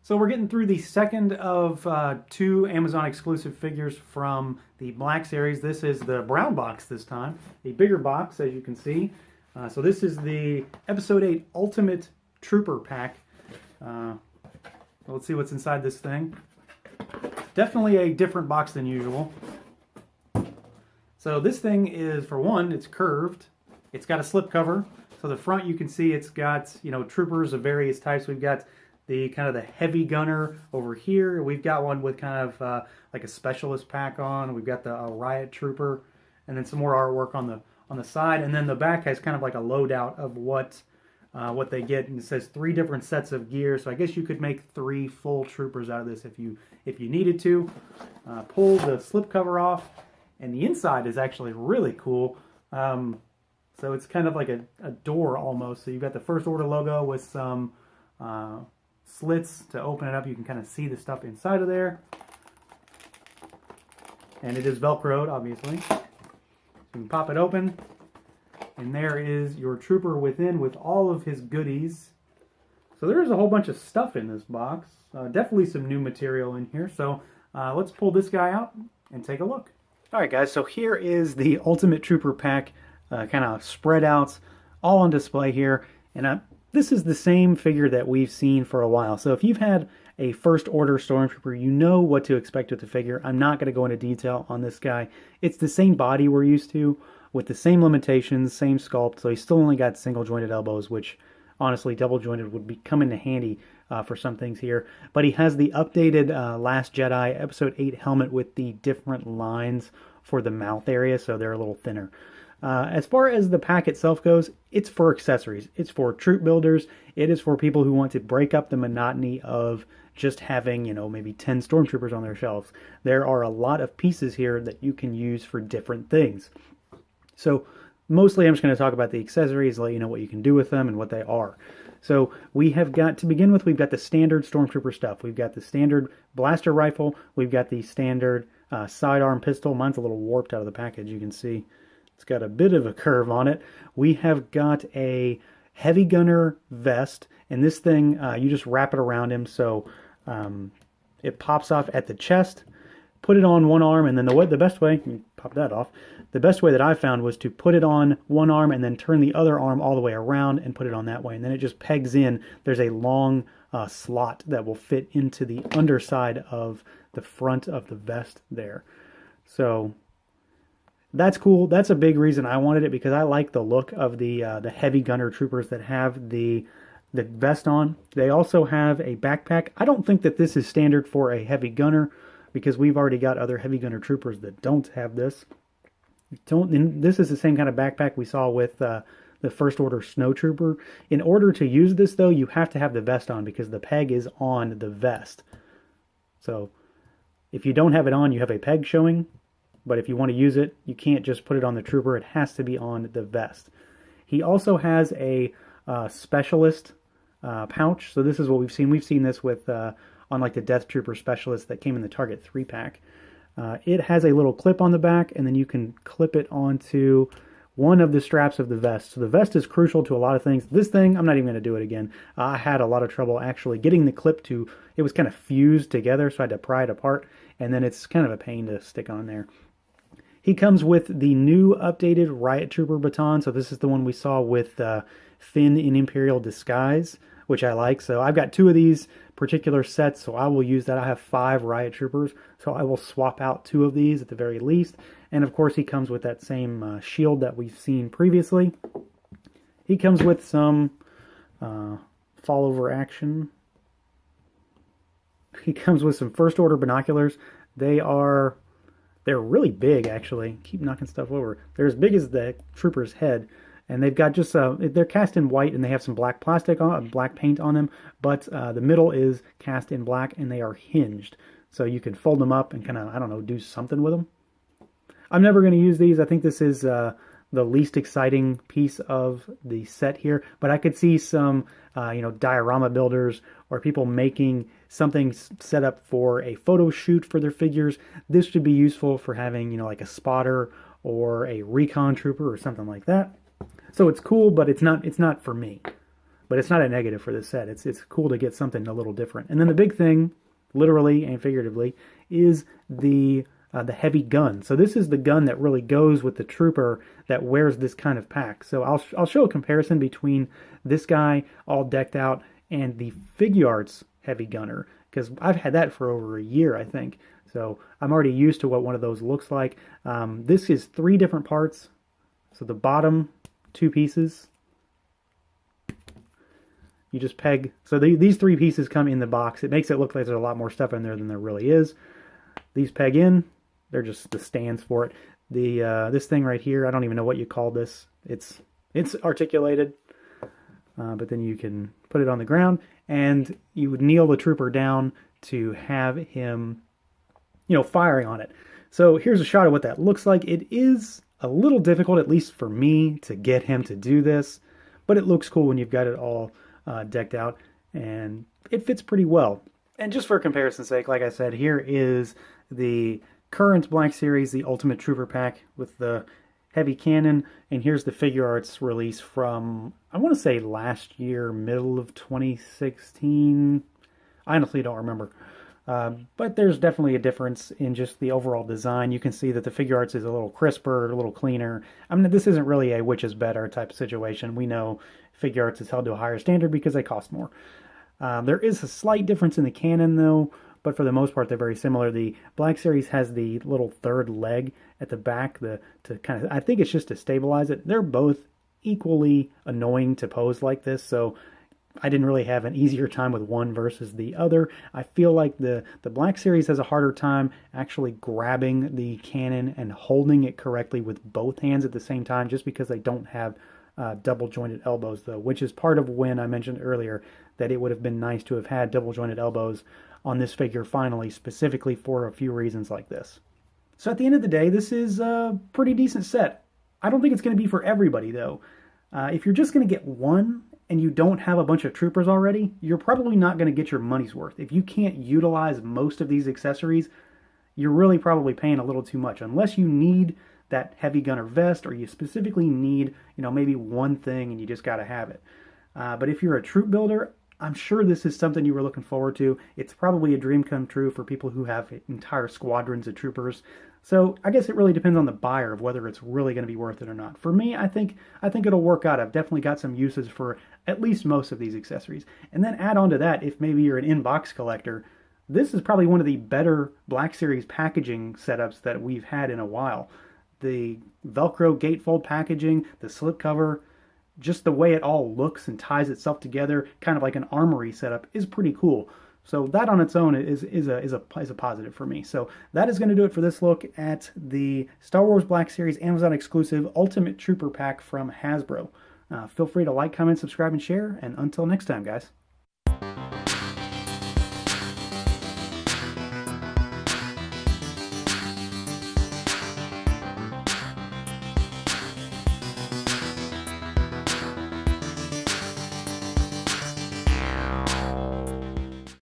So we're getting through the second of two Amazon exclusive figures from the Black series. This is the brown box this time, a bigger box as you can see. So this is the Episode 8 Ultimate Trooper Pack. Let's see what's inside this thing. Definitely a different box than usual. So this thing is, for one, it's curved. It's got a slip cover. So the front you can see it's got, troopers of various types. We've got the kind of the heavy gunner over here. We've got one with kind of like a specialist pack on. We've got the Riot trooper, and then some more artwork on the side. And then the back has kind of like a loadout of what they get, and it says 3 different sets of gear. So I guess you could make 3 full troopers out of this if you needed to. Pull the slip cover off, and the inside is actually really cool. So it's kind of like a door almost. So you've got the First Order logo with some slits to open it up. You can kind of see the stuff inside of there. And it is Velcroed, obviously. You can pop it open, and there is your trooper within with all of his goodies. So there is a whole bunch of stuff in this box. Definitely some new material in here. So let's pull this guy out and take a look. Alright guys, so here is the Ultimate Trooper Pack, kind of spread out, all on display here. And this is the same figure that we've seen for a while. So if you've had a First Order Stormtrooper, you know what to expect with the figure. I'm not going to go into detail on this guy. It's the same body we're used to, with the same limitations, same sculpt. So he's still only got single jointed elbows, which honestly double jointed would come into handy for some things here. But he has the updated Last Jedi Episode 8 helmet with the different lines for the mouth area, so they're a little thinner. As far as the pack itself goes, it's for accessories. It's for troop builders. It is for people who want to break up the monotony of just having, maybe 10 stormtroopers on their shelves. There are a lot of pieces here that you can use for different things. So mostly I'm just going to talk about the accessories, let you know what you can do with them and what they are. So we have got, to begin with, we've got the standard stormtrooper stuff. We've got the standard blaster rifle. We've got the standard sidearm pistol. Mine's a little warped out of the package, you can see. It's got a bit of a curve on it. We have got a heavy gunner vest, and this thing, you just wrap it around him so it pops off at the chest. Put it on one arm, and then the best way, you pop that off, the best way that I found was to put it on one arm and then turn the other arm all the way around and put it on that way, and then it just pegs in. There's a long slot that will fit into the underside of the front of the vest there. So that's cool. That's a big reason I wanted it, because I like the look of the heavy gunner troopers that have the vest on. They also have a backpack. I don't think that this is standard for a heavy gunner, because we've already got other heavy gunner troopers that don't have this. This is the same kind of backpack we saw with the First Order Snow Trooper. In order to use this, though, you have to have the vest on, because the peg is on the vest. So if you don't have it on, you have a peg showing. But if you want to use it, you can't just put it on the trooper. It has to be on the vest. He also has a specialist pouch. So this is what we've seen. We've seen this with on like the Death Trooper Specialist that came in the Target 3 pack. It has a little clip on the back, and then you can clip it onto one of the straps of the vest. So the vest is crucial to a lot of things. This thing, I'm not even going to do it again. I had a lot of trouble actually getting the clip to, it was kind of fused together, so I had to pry it apart, and then it's kind of a pain to stick on there. He comes with the new updated Riot Trooper Baton. So this is the one we saw with Finn in Imperial disguise, which I like. So I've got 2 of these particular sets, so I will use that. I have 5 Riot Troopers, so I will swap out 2 of these at the very least. And of course he comes with that same shield that we've seen previously. He comes with some fall-over action. He comes with some First Order binoculars. They're really big, actually. Keep knocking stuff over. They're as big as the trooper's head, and they've got just they're cast in white, and they have some black plastic on, black paint on them. But the middle is cast in black, and they are hinged, so you can fold them up and kind of, I don't know, do something with them. I'm never going to use these. I think this is the least exciting piece of the set here, but I could see some diorama builders or people making something set up for a photo shoot for their figures. This would be useful for having, like a spotter or a recon trooper or something like that. So it's cool, but it's not for me. But it's not a negative for this set. It's cool to get something a little different. And then the big thing, literally and figuratively, is the heavy gun. So this is the gun that really goes with the trooper that wears this kind of pack. So I'll show a comparison between this guy all decked out and the Figuarts heavy gunner, because I've had that for over a year, I think. So I'm already used to what one of those looks like. This is 3 different parts. So the bottom 2 pieces, you just peg. So these 3 pieces come in the box. It makes it look like there's a lot more stuff in there than there really is. These peg in. They're just the stands for it. This thing right here, I don't even know what you call this. It's articulated, but then you can put it on the ground, and you would kneel the trooper down to have him, firing on it. So here's a shot of what that looks like. It is a little difficult, at least for me, to get him to do this, but it looks cool when you've got it all decked out, and it fits pretty well. And just for comparison's sake, like I said, here is the current Black Series, the Ultimate Trooper pack with the heavy cannon, and here's the Figuarts release from, I want to say last year, middle of 2016. I honestly don't remember. But there's definitely a difference in just the overall design. You can see that the Figuarts is a little crisper, a little cleaner. I mean, this isn't really a which is better type of situation. We know Figuarts is held to a higher standard because they cost more. There is a slight difference in the cannon, though, but for the most part, they're very similar. The Black Series has the little third leg at the back, I think it's just to stabilize it. They're both equally annoying to pose like this, so I didn't really have an easier time with one versus the other. I feel like the Black Series has a harder time actually grabbing the cannon and holding it correctly with both hands at the same time, just because they don't have double jointed elbows, though, which is part of when I mentioned earlier that it would have been nice to have had double jointed elbows on this figure finally, specifically for a few reasons like this. So at the end of the day, this is a pretty decent set. I don't think it's going to be for everybody, though. If you're just going to get one and you don't have a bunch of troopers already, you're probably not going to get your money's worth. If you can't utilize most of these accessories, you're really probably paying a little too much, unless you need that heavy gunner vest, or you specifically need, maybe one thing and you just got to have it. But if you're a troop builder, I'm sure this is something you were looking forward to. It's probably a dream come true for people who have entire squadrons of troopers. So I guess it really depends on the buyer of whether it's really going to be worth it or not. For me, I think it'll work out. I've definitely got some uses for at least most of these accessories. And then add on to that, if maybe you're an in-box collector, this is probably one of the better Black Series packaging setups that we've had in a while. The Velcro gatefold packaging, the slipcover, just the way it all looks and ties itself together, kind of like an armory setup, is pretty cool. So that on its own is a positive for me. So that is going to do it for this look at the Star Wars Black Series Amazon exclusive Ultimate Trooper pack from Hasbro. Feel free to like, comment, subscribe, and share. And until next time, guys.